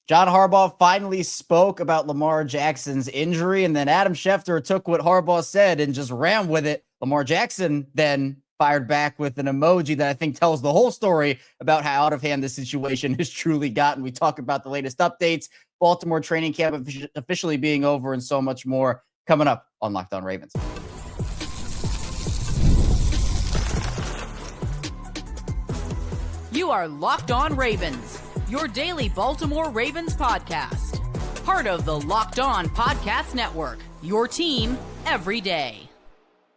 John Harbaugh finally spoke about Lamar Jackson's injury, and then Adam Schefter took what Harbaugh said and just ran with it. Lamar Jackson then fired back with an emoji that I think tells the whole story about how out of hand this situation has truly gotten. We talk about the latest updates, Baltimore training camp officially being over, and so much more coming up on Locked On Ravens. You are Locked On Ravens, your daily Baltimore Ravens podcast. Part of the Locked On Podcast Network, your team every day.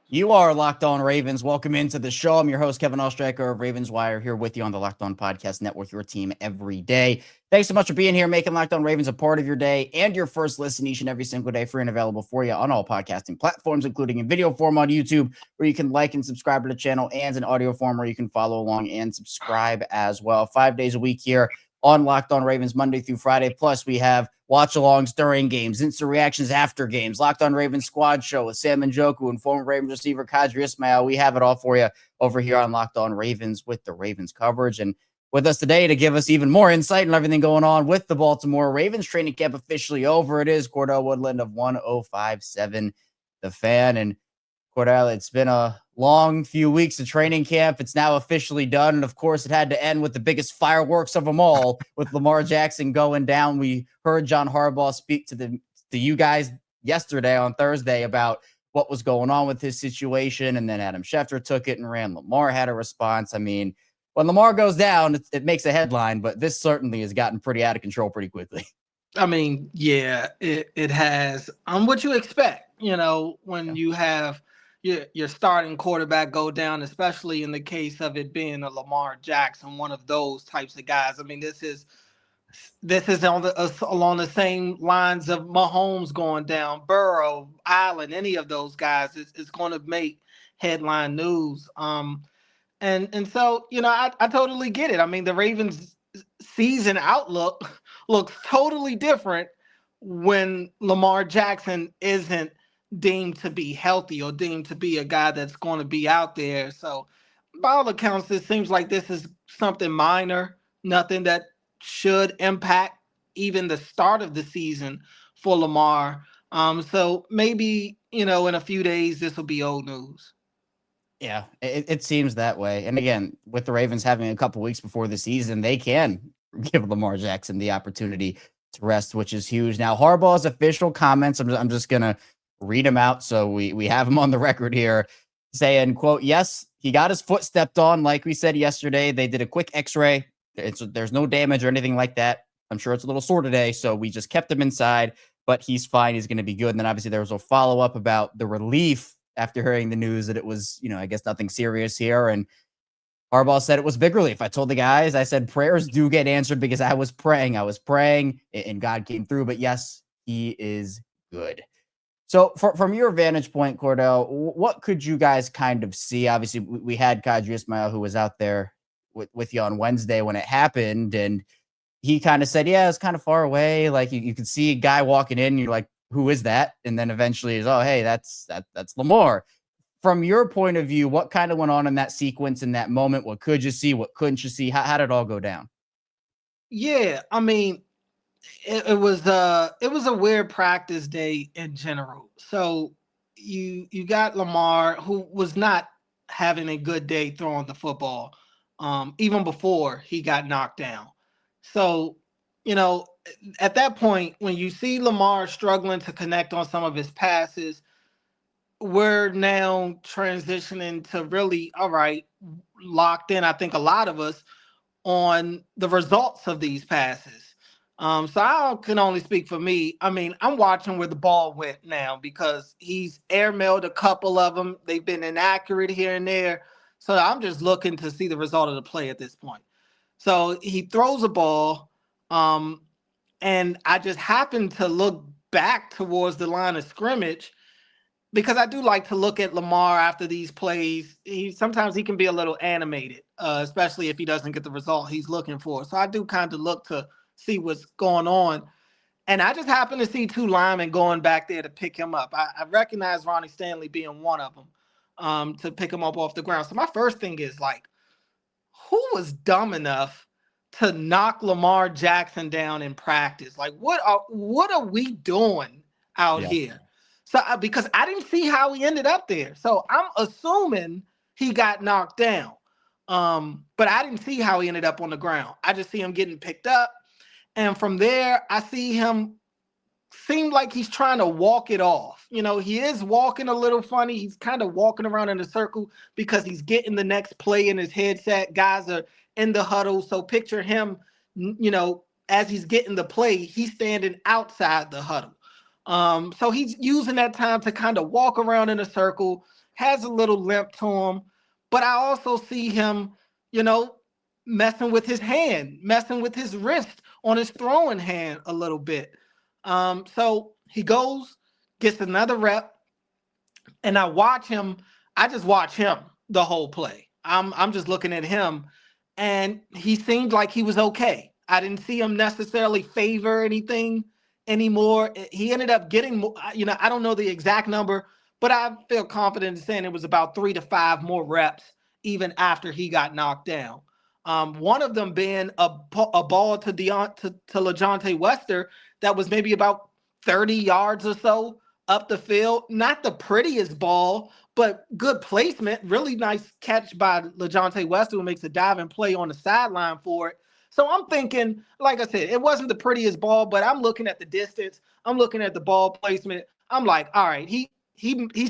You are Locked On Ravens. Welcome into the show. I'm your host, Kevin Oestreicher of Ravens Wire, here with you on the Locked On Podcast Network, your team every day. Thanks so much for being here, making Locked On Ravens a part of your day and your first listen each and every single day, free and available for you on all podcasting platforms, including in video form on YouTube, where you can like and subscribe to the channel, and in audio form where you can follow along and subscribe as well. 5 days a week here on Locked On Ravens, Monday through Friday. Plus, we have watch-alongs during games, instant reactions after games, Locked On Ravens Squad Show with Sam Njoku and former Ravens receiver Qadry Ismail. We have it all for you over here on Locked On Ravens with the Ravens coverage. And with us today to give us even more insight and everything going on with the Baltimore Ravens training camp officially over, it is Cordell Woodland of 105.7 The Fan. And Cordell, it's been a long few weeks of training camp. It's now officially done. And of course, it had to end with the biggest fireworks of them all, with Lamar Jackson going down. We heard John Harbaugh speak to you guys yesterday on Thursday about what was going on with his situation. And then Adam Schefter took it and ran. Lamar had a response. I mean, when Lamar goes down, it makes a headline, but this certainly has gotten pretty out of control pretty quickly. I mean, yeah, it has. What you expect, when you have your starting quarterback go down, especially in the case of it being a Lamar Jackson, one of those types of guys. I mean, this is along the same lines of Mahomes going down, Burrow, Allen, any of those guys is going to make headline news. And so, I totally get it. I mean, the Ravens season outlook looks totally different when Lamar Jackson isn't deemed to be healthy or deemed to be a guy that's going to be out there. So by all accounts, it seems like this is something minor, nothing that should impact even the start of the season for Lamar. So maybe, in a few days, this will be old news. Yeah, it seems that way. And again, with the Ravens having a couple weeks before the season, they can give Lamar Jackson the opportunity to rest, which is huge. Now, Harbaugh's official comments, I'm just going to read them out so we have them on the record here, saying, quote, "Yes, he got his foot stepped on. Like we said yesterday, they did a quick x-ray. There's no damage or anything like that. I'm sure it's a little sore today, so we just kept him inside, but he's fine. He's going to be good." And then obviously there was a follow-up about the relief after hearing the news that it was, I guess nothing serious here. And Harbaugh said it was big relief. I told the guys, I said, prayers do get answered because I was praying and God came through. But yes, he is good. So from your vantage point, Cordell, what could you guys kind of see? Obviously, we had Qadry Ismail, who was out there with you on Wednesday when it happened. And he kind of said, yeah, it's kind of far away. Like you could see a guy walking in and you're like, who is that? And then eventually is, oh, hey, that's Lamar. From your point of view, what kind of went on in that sequence, in that moment? What could you see? What couldn't you see? How did it all go down? Yeah, I mean, it was a weird practice day in general. So you got Lamar, who was not having a good day throwing the football, even before he got knocked down. So, at that point, when you see Lamar struggling to connect on some of his passes, we're now transitioning to really, all right, locked in, I think a lot of us, on the results of these passes. So I can only speak for me. I mean, I'm watching where the ball went now because he's airmailed a couple of them. They've been inaccurate here and there. So I'm just looking to see the result of the play at this point. So he throws a ball, and I just happened to look back towards the line of scrimmage because I do like to look at Lamar after these plays. Sometimes he can be a little animated, especially if he doesn't get the result he's looking for. So I do kind of look to see what's going on. And I just happened to see two linemen going back there to pick him up. I recognize Ronnie Stanley being one of them, to pick him up off the ground. So my first thing is, like, who was dumb enough to knock Lamar Jackson down in practice. Like, what are we doing out here? So because I didn't see how he ended up there, so I'm assuming he got knocked down. But I didn't see how he ended up on the ground. I just see him getting picked up, and from there I see him seem like he's trying to walk it off. He is walking a little funny. He's kind of walking around in a circle because he's getting the next play in his headset. Guys are in the huddle. So picture him, as he's getting the play, he's standing outside the huddle. So he's using that time to kind of walk around in a circle, has a little limp to him. But I also see him, messing with his hand, messing with his wrist on his throwing hand a little bit. So he goes, gets another rep, and I just watch him the whole play. I'm just looking at him, and he seemed like he was okay. I didn't see him necessarily favor anything anymore. He ended up getting, I don't know the exact number, but I feel confident in saying it was about 3 to 5 more reps even after he got knocked down. One of them being a ball to LeJohntay Wester that was maybe about 30 yards or so up the field. Not the prettiest ball, but good placement. Really nice catch by LeJohntay Wester, who makes a diving play on the sideline for it. So I'm thinking, like I said, it wasn't the prettiest ball, but I'm looking at the distance. I'm looking at the ball placement. I'm like, all right, he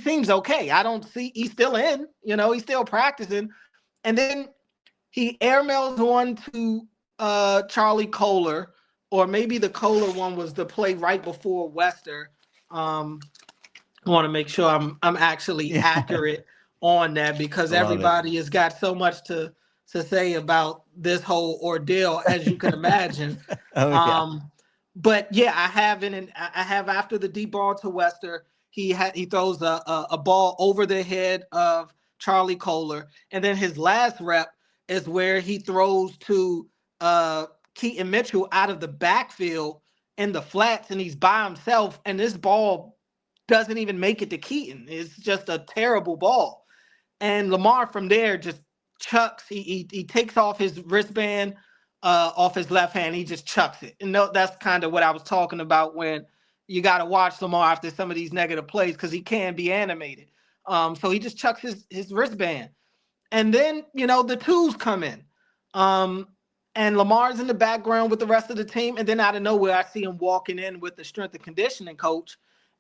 seems okay. I don't see, he's still in, he's still practicing. And then he airmails one to Charlie Kolar, or maybe the Kolar one was the play right before Wester. I want to make sure I'm actually accurate on that, because everybody has got so much to say about this whole ordeal, as you can imagine. But yeah, I have after the deep ball to Wester, he throws a ball over the head of Charlie Kolar, and then his last rep is where he throws to Keaton Mitchell out of the backfield in the flats, and he's by himself, and this ball doesn't even make it to Keaton. It's just a terrible ball. And Lamar from there just chucks. He takes off his wristband off his left hand. He just chucks it. And that's kind of what I was talking about when you got to watch Lamar after some of these negative plays, because he can be animated. So he just chucks his wristband. And then, the twos come in. And Lamar's in the background with the rest of the team. And then out of nowhere, I see him walking in with the strength and conditioning coach.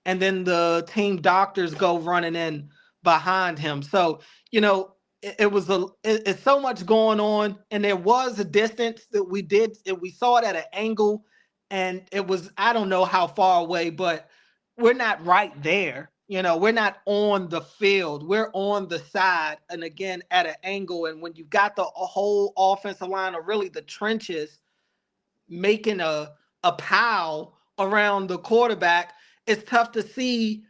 And then the team doctors go running in behind him. So, it's so much going on. And there was a distance that we saw it at an angle. And it was, I don't know how far away, but we're not right there. We're not on the field. We're on the side, and again, at an angle. And when you've got the whole offensive line, or really the trenches, making a pile around the quarterback, it's tough to see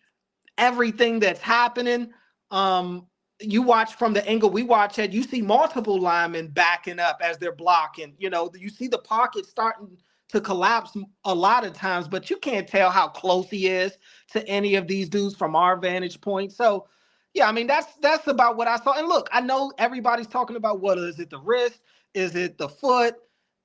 everything that's happening. You watch from the angle we watch at, you see multiple linemen backing up as they're blocking. You see the pocket starting to collapse a lot of times, but you can't tell how close he is to any of these dudes from our vantage point. So, yeah, I mean, that's about what I saw. And look, I know everybody's talking about, what is it, the wrist? Is it the foot?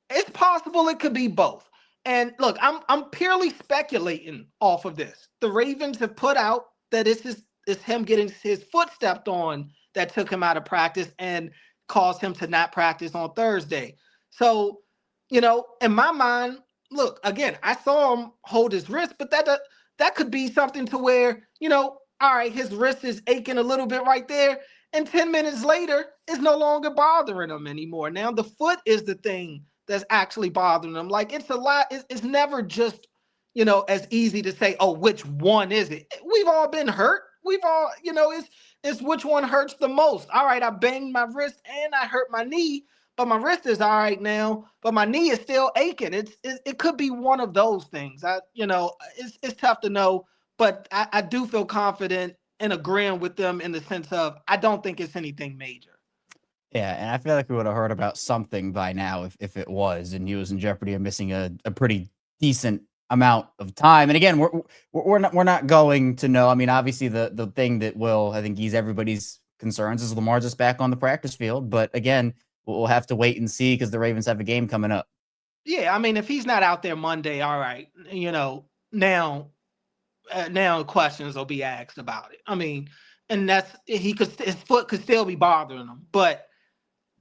It's possible it could be both. And look, I'm purely speculating off of this. The Ravens have put out that it's him getting his foot stepped on that took him out of practice and caused him to not practice on Thursday. So, in my mind, look, again, I saw him hold his wrist, but that could be something to where, all right, his wrist is aching a little bit right there, and 10 minutes later, it's no longer bothering him anymore. Now the foot is the thing that's actually bothering him. Like, it's a lot. It's never just, as easy to say, oh, which one is it? We've all been hurt. We've all, it's which one hurts the most. All right, I banged my wrist and I hurt my knee, but my wrist is all right now, but my knee is still aching. It could be one of those things. It's tough to know, but I do feel confident in agreeing with them in the sense of, I don't think it's anything major. Yeah, and I feel like we would have heard about something by now if it was, and he was in jeopardy of missing a pretty decent amount of time. And again, we're not going to know. I mean, obviously the thing that will, I think, ease everybody's concerns is Lamar just back on the practice field. But again, we'll have to wait and see because the Ravens have a game coming up. Yeah, I mean, if he's not out there Monday, all right, now questions will be asked about it. I mean, and his foot could still be bothering him, but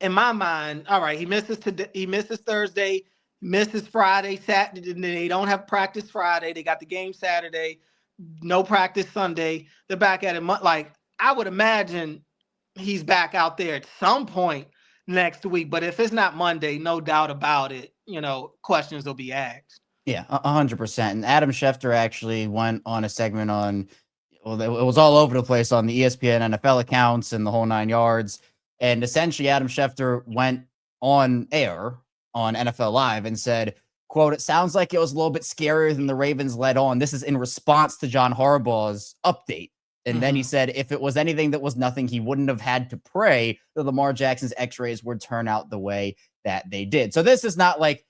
in my mind, all right, he misses Thursday, misses Friday, Saturday, and they don't have practice Friday. They got the game Saturday, no practice Sunday. They're back at it. Like, I would imagine he's back out there at some point next week. But if it's not Monday, no doubt about it, questions will be asked. Yeah, 100%. And Adam Schefter actually went on a segment on, well, it was all over the place on the ESPN NFL accounts and the whole 9 yards. And essentially, Adam Schefter went on air on NFL Live and said, quote, "It sounds like it was a little bit scarier than the Ravens led on. This is in response to John Harbaugh's update." And then he said, if it was anything that was nothing, he wouldn't have had to pray that Lamar Jackson's x-rays would turn out the way that they did. So this is not like,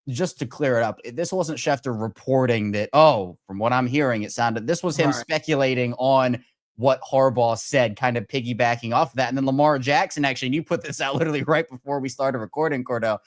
just to clear it up, this wasn't Schefter reporting that, oh, from what I'm hearing, it sounded, this was him speculating on what Harbaugh said, kind of piggybacking off of that. And then Lamar Jackson, actually, and you put this out literally right before we started recording, Cordell,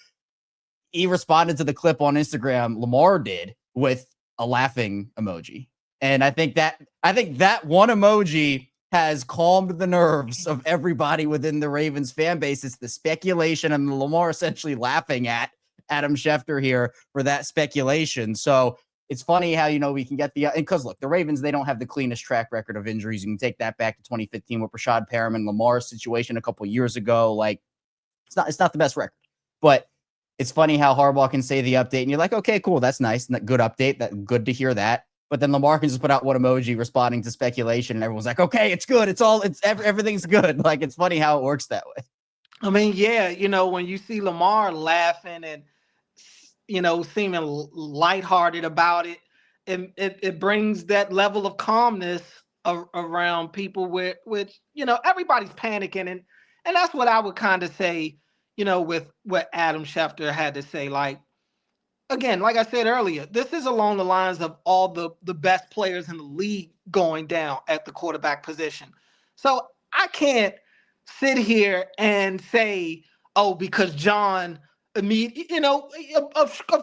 he responded to the clip on Instagram, Lamar did, with a laughing emoji. And I think that one emoji has calmed the nerves of everybody within the Ravens fan base. It's the speculation and Lamar essentially laughing at Adam Schefter here for that speculation. So it's funny how, we can get because look, the Ravens, they don't have the cleanest track record of injuries. You can take that back to 2015 with Rashod Perriman, Lamar's situation a couple years ago. Like, it's not the best record, but it's funny how Harbaugh can say the update and you're like, okay, cool. That's nice. Good update. Good to hear that. But then Lamar can just put out one emoji responding to speculation and everyone's like, okay, it's good. Everything's good. Like, it's funny how it works that way. I mean, yeah, when you see Lamar laughing and, seeming lighthearted about it, it brings that level of calmness around people which, everybody's panicking. And that's what I would kind of say, with what Adam Schefter had to say. Like, again, like I said earlier, this is along the lines of all the best players in the league going down at the quarterback position. So I can't sit here and say, oh, because John, of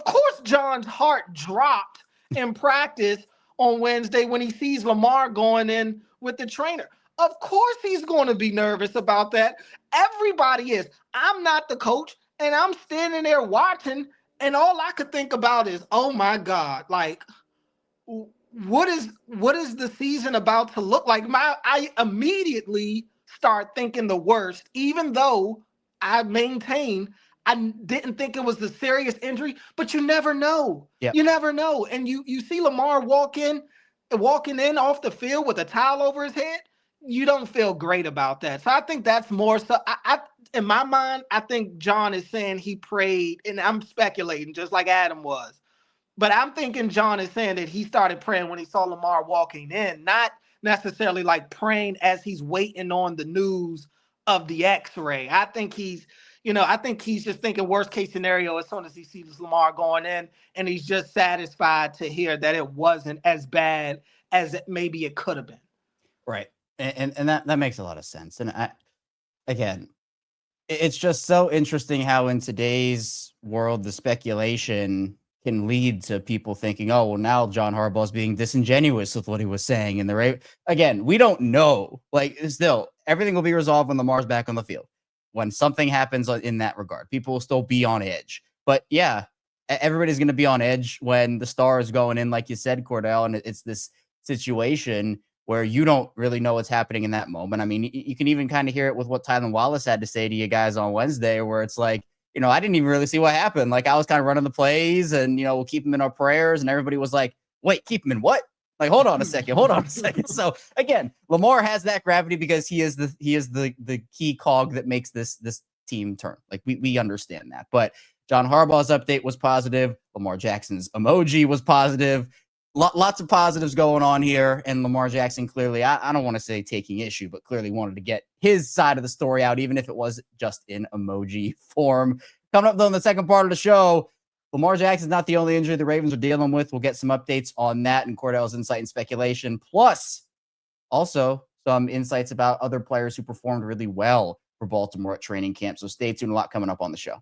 course John's heart dropped in practice on Wednesday when he sees Lamar going in with the trainer. Of course he's going to be nervous about that. Everybody is. I'm not the coach, and I'm standing there watching, and all I could think about is, oh my God, like, what is the season about to look like? I immediately start thinking the worst, even though I maintain I didn't think it was the serious injury, but you never know. Yep. You never know. And you see Lamar walking in off the field with a towel over his head, you don't feel great about that. So I think that's more so. I in my mind, I think John is saying he prayed, and I'm speculating just like Adam was. But I'm thinking John is saying that he started praying when he saw Lamar walking in, not necessarily like praying as he's waiting on the news of the x-ray. I think he's just thinking worst case scenario as soon as he sees Lamar going in, and he's just satisfied to hear that it wasn't as bad as maybe it could have been. Right. And that makes a lot of sense. And again, it's just so interesting how in today's world, the speculation can lead to people thinking, oh, well, now John Harbaugh is being disingenuous with what he was saying. And again, we don't know. Like, still, everything will be resolved when Lamar's back on the field. When something happens in that regard, people will still be on edge. But yeah, everybody's going to be on edge when the star is going in, like you said, Cordell, and it's this situation where you don't really know what's happening in that moment. I mean, you can even kind of hear it with what Tylan Wallace had to say to you guys on Wednesday, where it's like, I didn't even really see what happened. Like, I was kind of running the plays and, we'll keep him in our prayers. And everybody was like, wait, keep him in what? Like, hold on a second. So again, Lamar has that gravity because he is the key cog that makes this team turn. Like, we understand that. But John Harbaugh's update was positive. Lamar Jackson's emoji was positive. Lots of positives going on here. And Lamar Jackson clearly, I don't want to say taking issue, but clearly wanted to get his side of the story out, even if it was just in emoji form. Coming up, though, in the second part of the show, Lamar Jackson's not the only injury the Ravens are dealing with. We'll get some updates on that and Cordell's insight and speculation. Plus, also some insights about other players who performed really well for Baltimore at training camp. So stay tuned. A lot coming up on the show.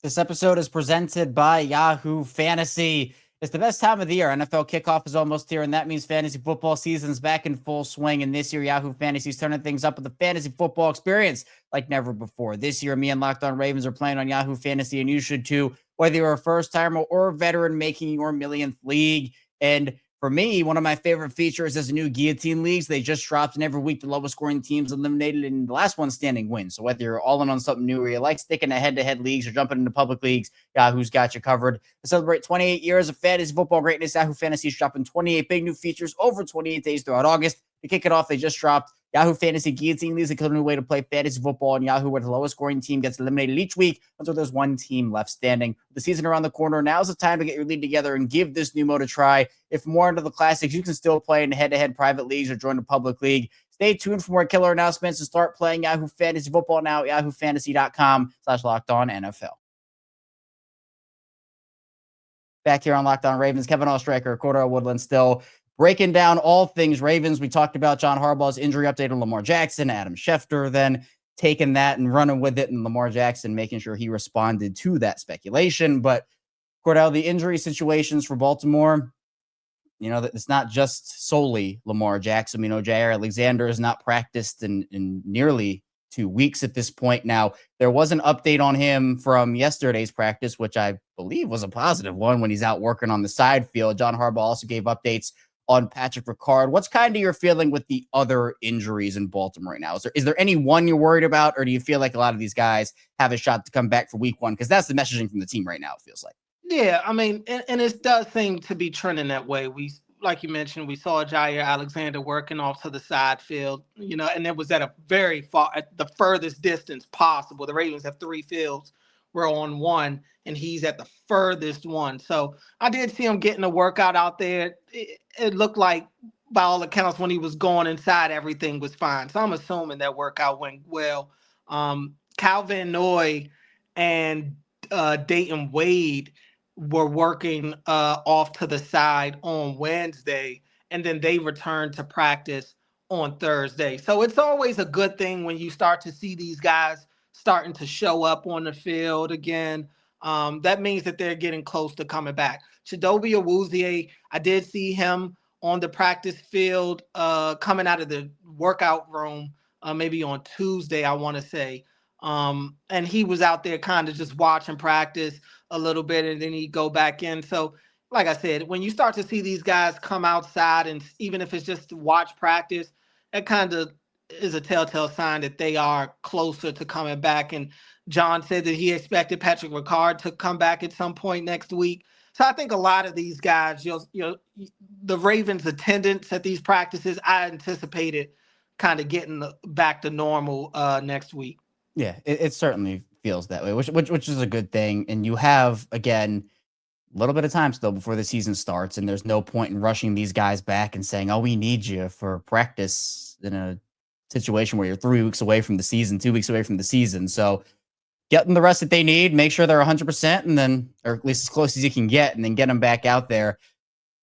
This episode is presented by Yahoo Fantasy. It's the best time of the year. NFL kickoff is almost here, and that means fantasy football season's back in full swing. And this year, Yahoo Fantasy is turning things up with the fantasy football experience like never before. This year, me and Locked On Ravens are playing on Yahoo Fantasy, and you should too, whether you're a first-timer or a veteran making your millionth league. And for me, one of my favorite features is the new Guillotine Leagues. They just dropped, and every week the lowest scoring teams eliminated, and the last one standing wins. So whether you're all in on something new or you like sticking to head-to-head leagues or jumping into public leagues, Yahoo's got you covered. To celebrate 28 years of fantasy football greatness, Yahoo Fantasy is dropping 28 big new features over 28 days throughout August. To kick it off, they just dropped Yahoo Fantasy Guillotine Leagues, a new way to play fantasy football in Yahoo, where the lowest scoring team gets eliminated each week until there's one team left standing. With the season around the corner, now's the time to get your league together and give this new mode a try. If more into the classics, you can still play in head-to-head private leagues or join a public league. Stay tuned for more killer announcements and start playing Yahoo Fantasy Football now at yahoofantasy.com/LockedOnNFL. Back here on Locked On Ravens, Kevin Oestreicher, Cordell Woodland still breaking down all things Ravens. We talked about John Harbaugh's injury update on Lamar Jackson, Adam Schefter then taking that and running with it, and Lamar Jackson making sure he responded to that speculation. But Cordell, the injury situations for Baltimore, it's not just solely Lamar Jackson. Jaire Alexander has not practiced in nearly 2 weeks at this point. Now, there was an update on him from yesterday's practice, which I believe was a positive one when he's out working on the side field. John Harbaugh also gave updates on Patrick Ricard. What's kind of your feeling with the other injuries in Baltimore right now? Is there any one you're worried about, or do you feel like a lot of these guys have a shot to come back for week one? Because that's the messaging from the team right now, it feels like. Yeah, and it does seem to be trending that way. Like you mentioned, we saw Jaire Alexander working off to the side field, and it was at the furthest distance possible. The Ravens have 3 fields. We're on one, and he's at the furthest one. So I did see him getting a workout out there. It looked like, by all accounts, when he was going inside, everything was fine. So I'm assuming that workout went well. Calvin Noy and Dayton Wade were working off to the side on Wednesday, and then they returned to practice on Thursday. So it's always a good thing when you start to see these guys starting to show up on the field again. That means that they're getting close to coming back. Chidobe Awuzie, I did see him on the practice field coming out of the workout room maybe on Tuesday, I want to say. And he was out there kind of just watching practice a little bit, and then he'd go back in. So, like I said, when you start to see these guys come outside, and even if it's just to watch practice, that kind of is a telltale sign that they are closer to coming back. And John said that he expected Patrick Ricard to come back at some point next week. So I think a lot of these guys, the Ravens' attendance at these practices, I anticipated kind of getting back to normal next week. Yeah, it certainly feels that way, which is a good thing. And you have, again, a little bit of time still before the season starts, and there's no point in rushing these guys back and saying, oh, we need you for practice in a situation where you're 3 weeks away from the season, 2 weeks away from the season. So get them the rest that they need, make sure they're 100%, and then, or at least as close as you can get, and then get them back out there.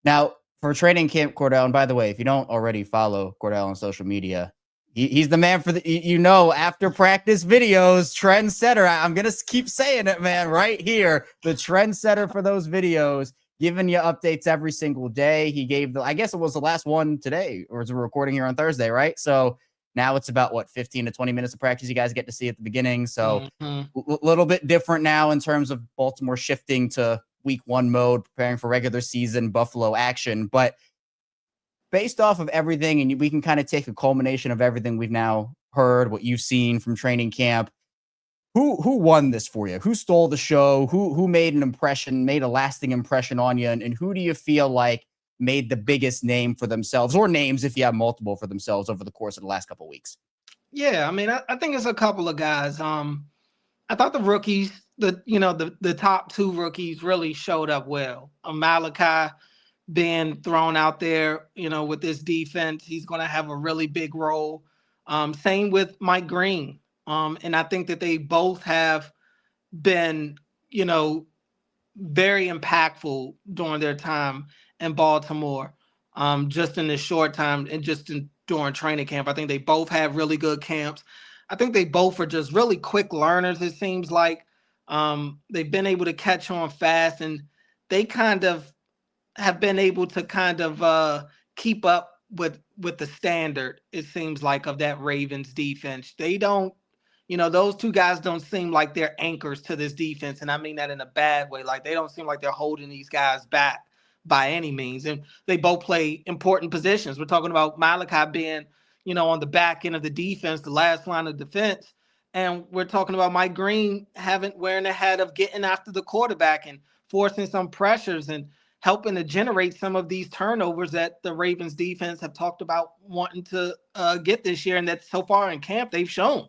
Now, for training camp, Cordell, and by the way, if you don't already follow Cordell on social media, he's the man for the, after practice videos, trendsetter. I'm going to keep saying it, man, right here. The trendsetter for those videos, giving you updates every single day. He gave I guess it was the last one today, or we're recording here on Thursday, right? So now it's about 15 to 20 minutes of practice you guys get to see at the beginning. So a little bit different now in terms of Baltimore shifting to week one mode, preparing for regular season Buffalo action. But based off of everything, and we can kind of take a culmination of everything we've now heard, what you've seen from training camp, who won this for you? Who stole the show? Who made an impression, made a lasting impression on you? And who do you feel like made the biggest name for themselves, or names if you have multiple for themselves over the course of the last couple of weeks? Yeah, I think it's a couple of guys. I thought the rookies, the top 2 rookies really showed up well. Malaki being thrown out there, with this defense, he's going to have a really big role. Same with Mike Green. And I think that they both have been, very impactful during their time in Baltimore, just in this short time and just in during training camp. I think they both have really good camps. I think they both are just really quick learners, it seems like. They've been able to catch on fast, and they kind of have been able to kind of keep up with the standard, it seems like, of that Ravens defense. They don't, those two guys don't seem like they're anchors to this defense, and I mean that in a bad way. Like, they don't seem like they're holding these guys back by any means, and they both play important positions. We're talking about Malaki being, on the back end of the defense, the last line of defense, and we're talking about Mike Green wearing the hat of getting after the quarterback and forcing some pressures and helping to generate some of these turnovers that the Ravens defense have talked about wanting to get this year, and that so far in camp they've shown.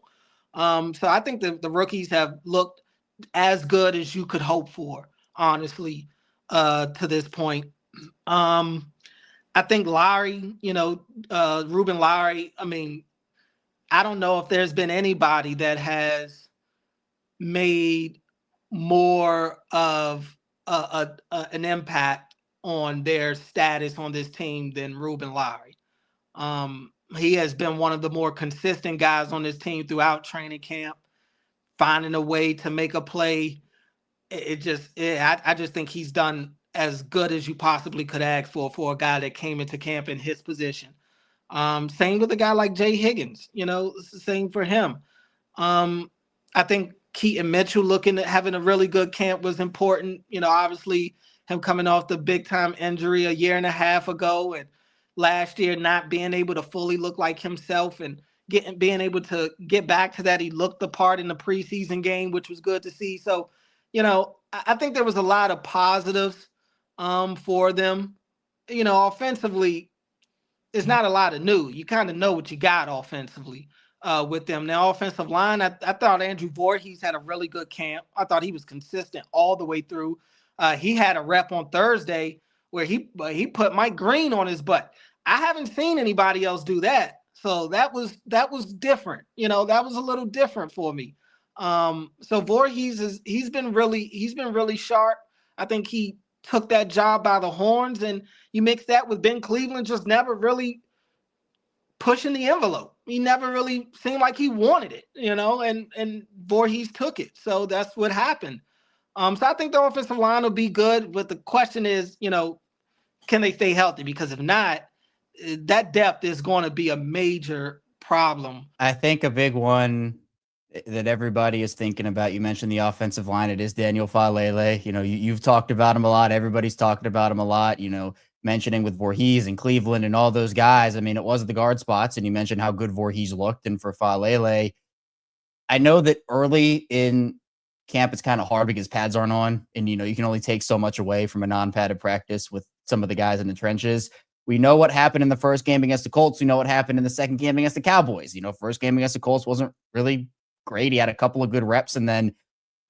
So I think the rookies have looked as good as you could hope for, honestly, to this point. I think Lowry, Ruben Lowry, I mean, I don't know if there's been anybody that has made more of an impact on their status on this team than Ruben Lowry. He has been one of the more consistent guys on this team throughout training camp, finding a way to make a play. I just think he's done as good as you possibly could ask for a guy that came into camp in his position. Same with a guy like Jay Higgins, same for him. I think Keaton Mitchell having a really good camp was important. Obviously him coming off the big time injury a year and a half ago, and last year not being able to fully look like himself, and being able to get back to that. He looked the part in the preseason game, which was good to see. So, I think there was a lot of positives for them. Offensively, it's not a lot of new. You kind of know what you got offensively with them. Now, offensive line, I thought Andrew Voorhees had a really good camp. I thought he was consistent all the way through. He had a rep on Thursday where he put Mike Green on his butt. I haven't seen anybody else do that. So that was different. That was a little different for me. So Voorhees he's been really sharp. I think he took that job by the horns, and you mix that with Ben Cleveland just never really pushing the envelope. He never really seemed like he wanted it, and Voorhees took it. So that's what happened. So I think the offensive line will be good, but the question is, can they stay healthy? Because if not, that depth is going to be a major problem. I think a big one that everybody is thinking about, you mentioned the offensive line, it is Daniel Faalele. You've talked about him a lot. Everybody's talking about him a lot, mentioning with Voorhees and Cleveland and all those guys. I mean, it was the guard spots, and you mentioned how good Voorhees looked. And for Faalele, I know that early in camp, it's kind of hard because pads aren't on, and, you can only take so much away from a non-padded practice with some of the guys in the trenches. We know what happened in the first game against the Colts. We know what happened in the second game against the Cowboys. First game against the Colts wasn't really great. He had a couple of good reps and then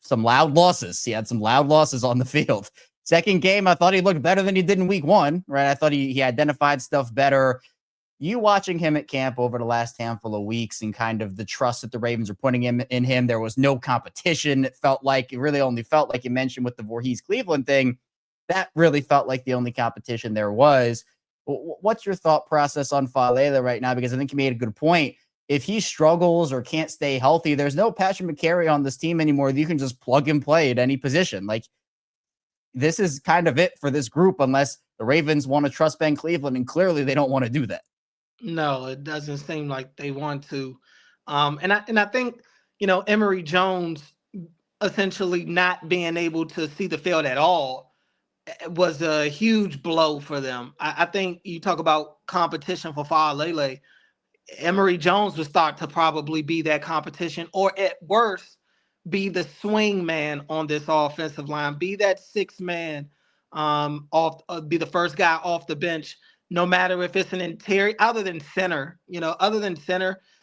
some loud losses. He had some loud losses on the field. Second game, I thought he looked better than he did in week one, right? I thought he identified stuff better. You watching him at camp over the last handful of weeks and kind of the trust that the Ravens are putting in him, there was no competition. It really only felt like you mentioned with the Voorhees Cleveland thing. That really felt like the only competition there was. What's your thought process on Faalele right now? Because I think you made a good point. If he struggles or can't stay healthy, there's no Patrick McCary on this team anymore. You can just plug and play at any position. Like, this is kind of it for this group, unless the Ravens want to trust Ben Cleveland, and clearly they don't want to do that. No, it doesn't seem like they want to. And I think, Emory Jones essentially not being able to see the field at all was a huge blow for them. I think you talk about competition for Faalele. Emory Jones would start to probably be that competition, or at worst, be the swing man on this offensive line, be that sixth man, be the first guy off the bench, no matter if it's an interior, other than center.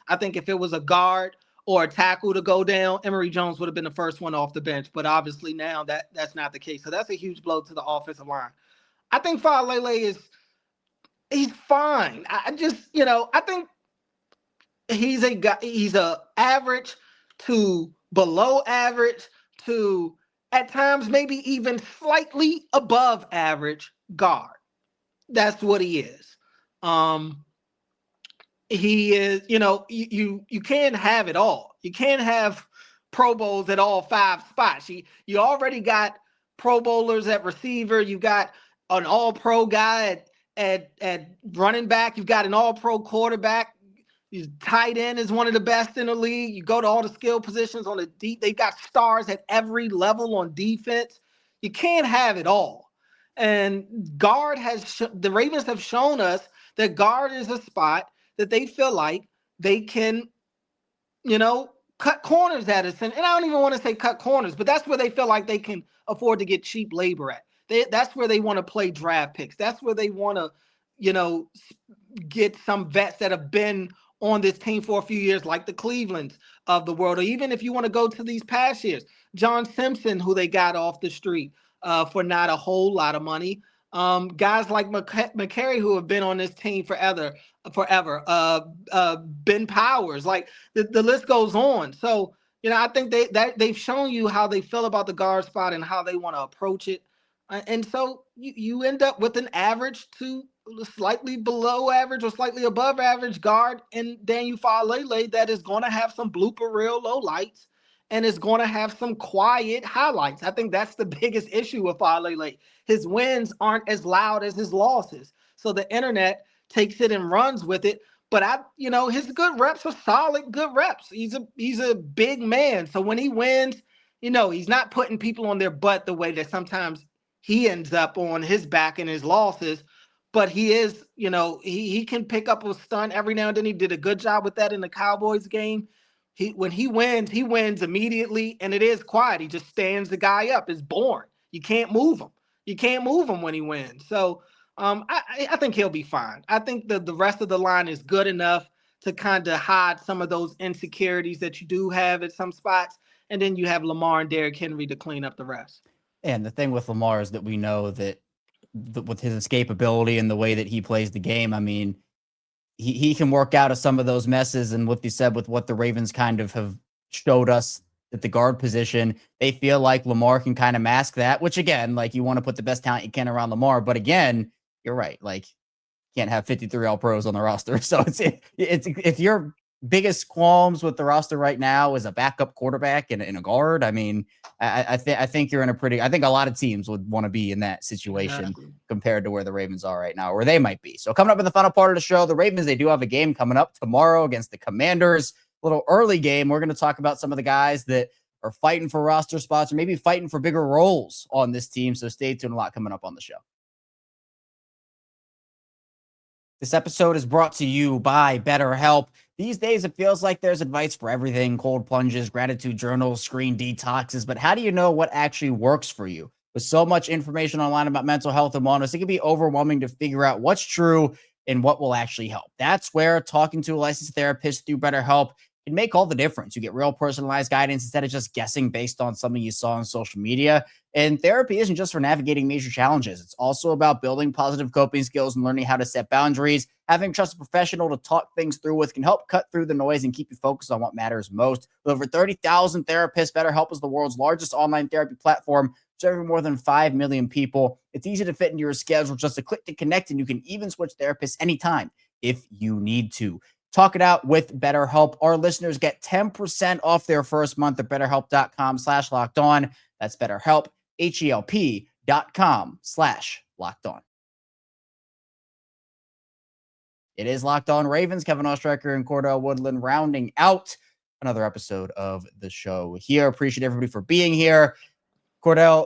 I think if it was a guard or a tackle to go down, Emory Jones would have been the first one off the bench. But obviously now that's not the case. So that's a huge blow to the offensive line. I think Faalele he's fine. I think he's a guy. He's a average to below average to at times maybe even slightly above average guard. That's what he is. he is, you can't have it all. You can't have Pro Bowls at all 5 spots. You already got Pro Bowlers at receiver. You got an All-Pro guy at running back. You've got an All-Pro quarterback. His tight end is one of the best in the league. You go to all the skill positions on the deep. They got stars at every level on defense. You can't have it all. And guard the Ravens have shown us that guard is a spot that they feel like they can, cut corners at us. And I don't even want to say cut corners, but that's where they feel like they can afford to get cheap labor at. That's where they want to play draft picks. That's where they want to, get some vets that have been on this team for a few years, like the Clevelands of the world. Or even if you want to go to these past years, John Simpson, who they got off the street for not a whole lot of money. Guys like McCary, who have been on this team forever. Ben Powers, like the list goes on. So, I think they've shown you how they feel about the guard spot and how they want to approach it. And so you end up with an average to slightly below average or slightly above average guard in Daniel Falele that is going to have some blooper reel low lights and is going to have some quiet highlights. I think that's the biggest issue with Falele. His wins aren't as loud as his losses. So the internet takes it and runs with it. But his good reps are solid good reps. He's a big man. So when he wins, he's not putting people on their butt the way that sometimes he ends up on his back in his losses. But he is, he can pick up a stunt every now and then. He did a good job with that in the Cowboys game. When he wins immediately, and it is quiet. He just stands the guy up. It's boring. You can't move him. You can't move him when he wins. So I think he'll be fine. I think the rest of the line is good enough to kind of hide some of those insecurities that you do have at some spots. And then you have Lamar and Derrick Henry to clean up the rest. And the thing with Lamar is that we know that with his escapability and the way that he plays the game, I mean, he can work out of some of those messes. And what you said with what the Ravens kind of have showed us at the guard position, they feel like Lamar can kind of mask that, which again, like you want to put the best talent you can around Lamar. But again, you're right. Like you can't have 53 all pros on the roster. So it's if your biggest qualms with the roster right now is a backup quarterback and a guard, I mean, I think you're in I think a lot of teams would want to be in that situation compared to where the Ravens are right now, or they might be. So coming up in the final part of the show, the Ravens, they do have a game coming up tomorrow against the Commanders, a little early game. We're going to talk about some of the guys that are fighting for roster spots or maybe fighting for bigger roles on this team. So stay tuned, a lot coming up on the show. This episode is brought to you by BetterHelp. These days, it feels like there's advice for everything: cold plunges, gratitude journals, screen detoxes. But how do you know what actually works for you? With so much information online about mental health and wellness, it can be overwhelming to figure out what's true and what will actually help. That's where talking to a licensed therapist through BetterHelp can make all the difference. You get real personalized guidance instead of just guessing based on something you saw on social media. And therapy isn't just for navigating major challenges. It's also about building positive coping skills and learning how to set boundaries. Having a trusted professional to talk things through with can help cut through the noise and keep you focused on what matters most. With over 30,000 therapists, BetterHelp is the world's largest online therapy platform, serving more than 5 million people. It's easy to fit into your schedule, just a click to connect, and you can even switch therapists anytime if you need to. Talk it out with BetterHelp. Our listeners get 10% off their first month at betterhelp.com/lockedon. That's BetterHelp, HELP.com/lockedon. It is Locked On Ravens. Kevin Oestreicher and Cordell Woodland rounding out another episode of the show here. Appreciate everybody for being here. Cordell,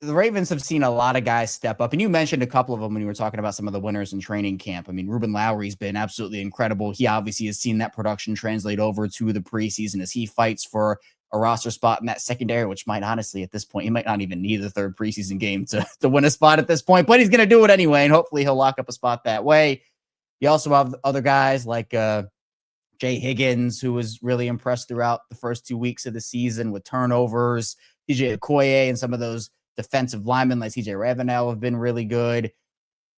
the Ravens have seen a lot of guys step up, and you mentioned a couple of them when you were talking about some of the winners in training camp. I mean, Ruben Lowry's been absolutely incredible. He obviously has seen that production translate over to the preseason as he fights for a roster spot in that secondary, which might honestly, at this point, he might not even need the third preseason game to win a spot at this point, but he's going to do it anyway, and hopefully he'll lock up a spot that way. You also have other guys like Jay Higgins, who was really impressed throughout the first 2 weeks of the season with turnovers. TJ Okoye and some of those defensive linemen like TJ Ravenel have been really good.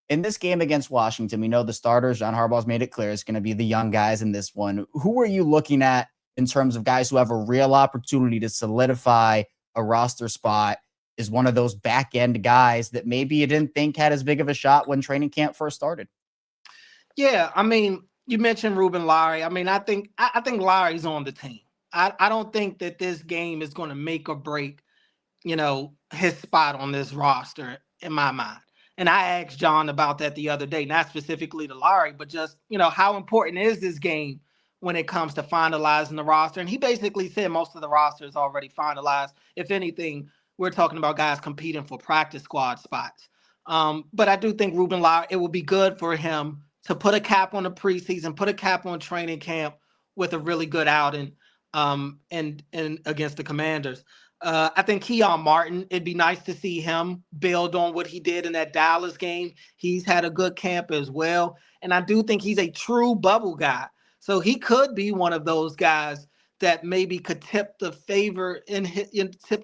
In this game against Washington, we know the starters, John Harbaugh's made it clear, it's going to be the young guys in this one. Who are you looking at in terms of guys who have a real opportunity to solidify a roster spot as one of those back-end guys that maybe you didn't think had as big of a shot when training camp first started? Yeah, I mean, You mentioned Ruben Lowry. I mean, I think Lowry's on the team. I don't think that this game is going to make or break, his spot on this roster in my mind. And I asked John about that the other day, not specifically to Lowry, but just, how important is this game when it comes to finalizing the roster? And he basically said most of the roster is already finalized. If anything, we're talking about guys competing for practice squad spots. But I do think Ruben Lowry, it would be good for him to put a cap on the preseason, put a cap on training camp with a really good outing and against the Commanders. I think Keon Martin, it'd be nice to see him build on what he did in that Dallas game. He's had a good camp as well. And I do think he's a true bubble guy. So he could be one of those guys that maybe could tip the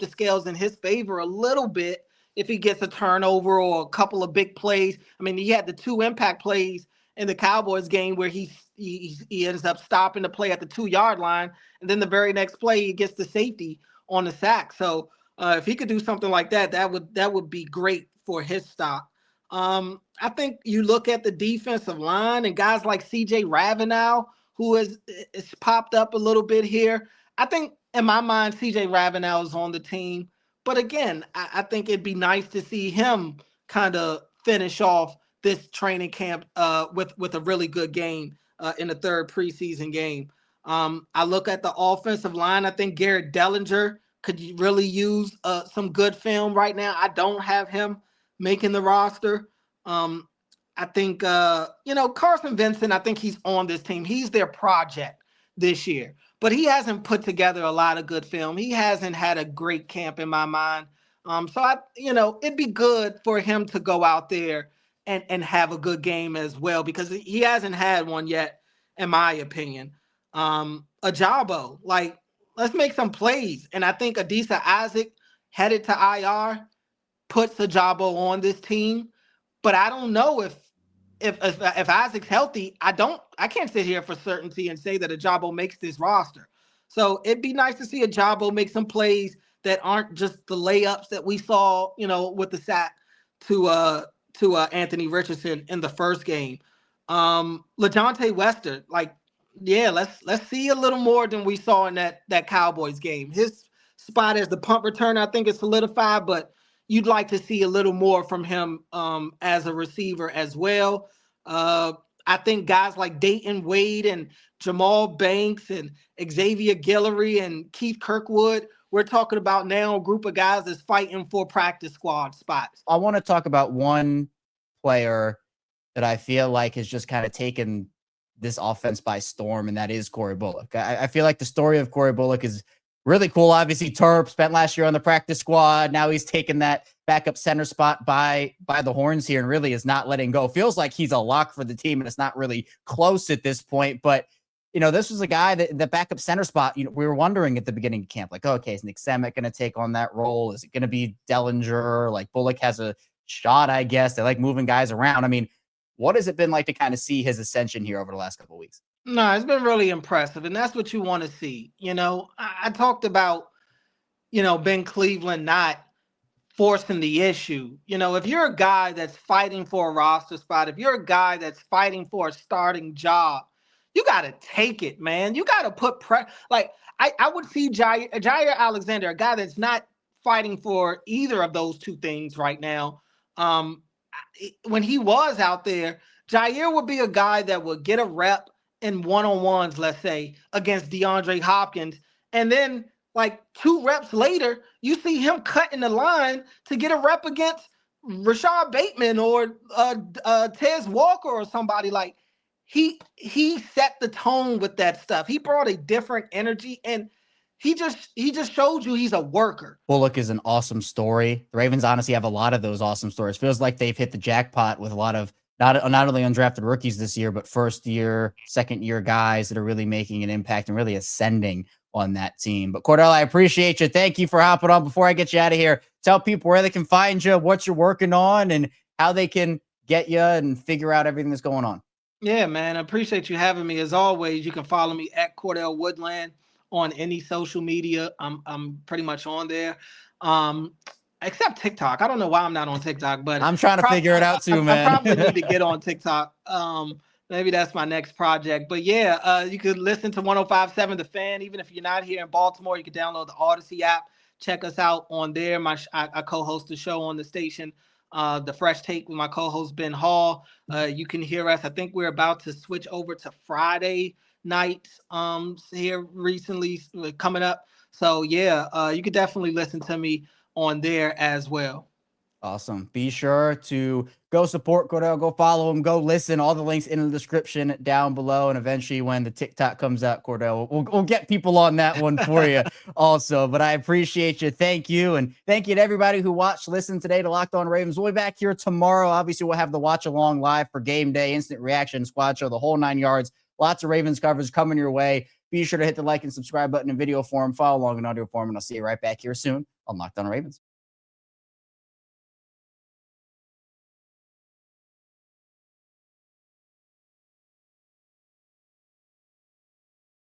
scales in his favor a little bit if he gets a turnover or a couple of big plays. I mean, he had the 2 impact plays in the Cowboys game where he ends up stopping the play at the 2-yard line. And then the very next play, he gets the safety on the sack. So if he could do something like that, that would be great for his stock. I think you look at the defensive line and guys like CJ Ravenel, who has popped up a little bit here. I think in my mind, CJ Ravenel is on the team. But again, I think it'd be nice to see him kind of finish off this training camp with a really good game in the 3rd preseason game. I look at the offensive line. I think Garrett Dellinger could really use some good film right now. I don't have him making the roster. I think, Carson Vincent, I think he's on this team. He's their project this year. But he hasn't put together a lot of good film. He hasn't had a great camp in my mind. So it'd be good for him to go out there and have a good game as well, because he hasn't had one yet, in my opinion. Ajabo, let's make some plays. And I think Adisa Isaac headed to IR puts Ajabo on this team. But I don't know if Isaac's healthy. I can't sit here for certainty and say that Ajabo makes this roster. So it'd be nice to see Ajabo make some plays that aren't just the layups that we saw, with the sack to Anthony Richardson in the first game. LaJohntay Wester, let's see a little more than we saw in that Cowboys game. His spot as the punt returner, I think, is solidified, but you'd like to see a little more from him as a receiver as well. I think guys like Dayton Wade and Jamal Banks and Xavier Guillory and Keith Kirkwood, we're talking about now a group of guys that's fighting for practice squad spots. I want to talk about one player that I feel like has just kind of taken this offense by storm, and that is Corey Bullock. I feel like the story of Corey Bullock is really cool. Obviously, Terp spent last year on the practice squad. Now he's taken that backup center spot by the horns here and really is not letting go. Feels like he's a lock for the team, and it's not really close at this point. But, this was a guy that the backup center spot, we were wondering at the beginning of camp, okay, is Nick Semick going to take on that role? Is it going to be Dellinger? Bullock has a shot, I guess. They like moving guys around. I mean, what has it been like to kind of see his ascension here over the last couple of weeks? No, it's been really impressive, and that's what you want to see. I talked about, Ben Cleveland not forcing the issue. If you're a guy that's fighting for a roster spot, if you're a guy that's fighting for a starting job, you got to take it, man. You got to put pressure. I would see Jaire Alexander, a guy that's not fighting for either of those two things right now. When he was out there, Jaire would be a guy that would get a rep in one-on-ones, let's say, against DeAndre Hopkins. And then 2 reps later, you see him cutting the line to get a rep against Rashod Bateman or Tez Walker or somebody. He set the tone with that stuff. He brought a different energy, and he just showed you he's a worker. Bullock is an awesome story. The Ravens honestly have a lot of those awesome stories. Feels like they've hit the jackpot with a lot of not only undrafted rookies this year, but first year, second year guys that are really making an impact and really ascending on that team. But Cordell, I appreciate you. Thank you for hopping on. Before I get you out of here, tell people where they can find you, what you're working on, and how they can get you and figure out everything that's going on. Yeah, man. I appreciate you having me. As always, you can follow me at Cordell Woodland on any social media. I'm pretty much on there. Except TikTok. I don't know why I'm not on TikTok, but I'm trying to figure it out too, man. I probably need to get on TikTok. Maybe that's my next project. But yeah, you could listen to 105.7 The Fan. Even if you're not here in Baltimore, you can download the Odyssey app. Check us out on there. I co-host the show on the station, The Fresh Take, with my co-host Ben Hall. You can hear us. I think we're about to switch over to Friday nights here recently coming up. So yeah, you could definitely listen to me on there as well. Awesome. Be sure to go support Cordell, go follow him, go listen. All the links in the description down below. And eventually when the TikTok comes out, Cordell, we'll get people on that one for you also. But I appreciate you. Thank you. And thank you to everybody who watched, listened today to Locked On Ravens. We'll be back here tomorrow. Obviously, we'll have the watch along live for game day, instant reaction, squad show, the whole 9 yards. Lots of Ravens coverage coming your way. Be sure to hit the like and subscribe button in video form, follow along in audio form, and I'll see you right back here soon on Locked On Ravens.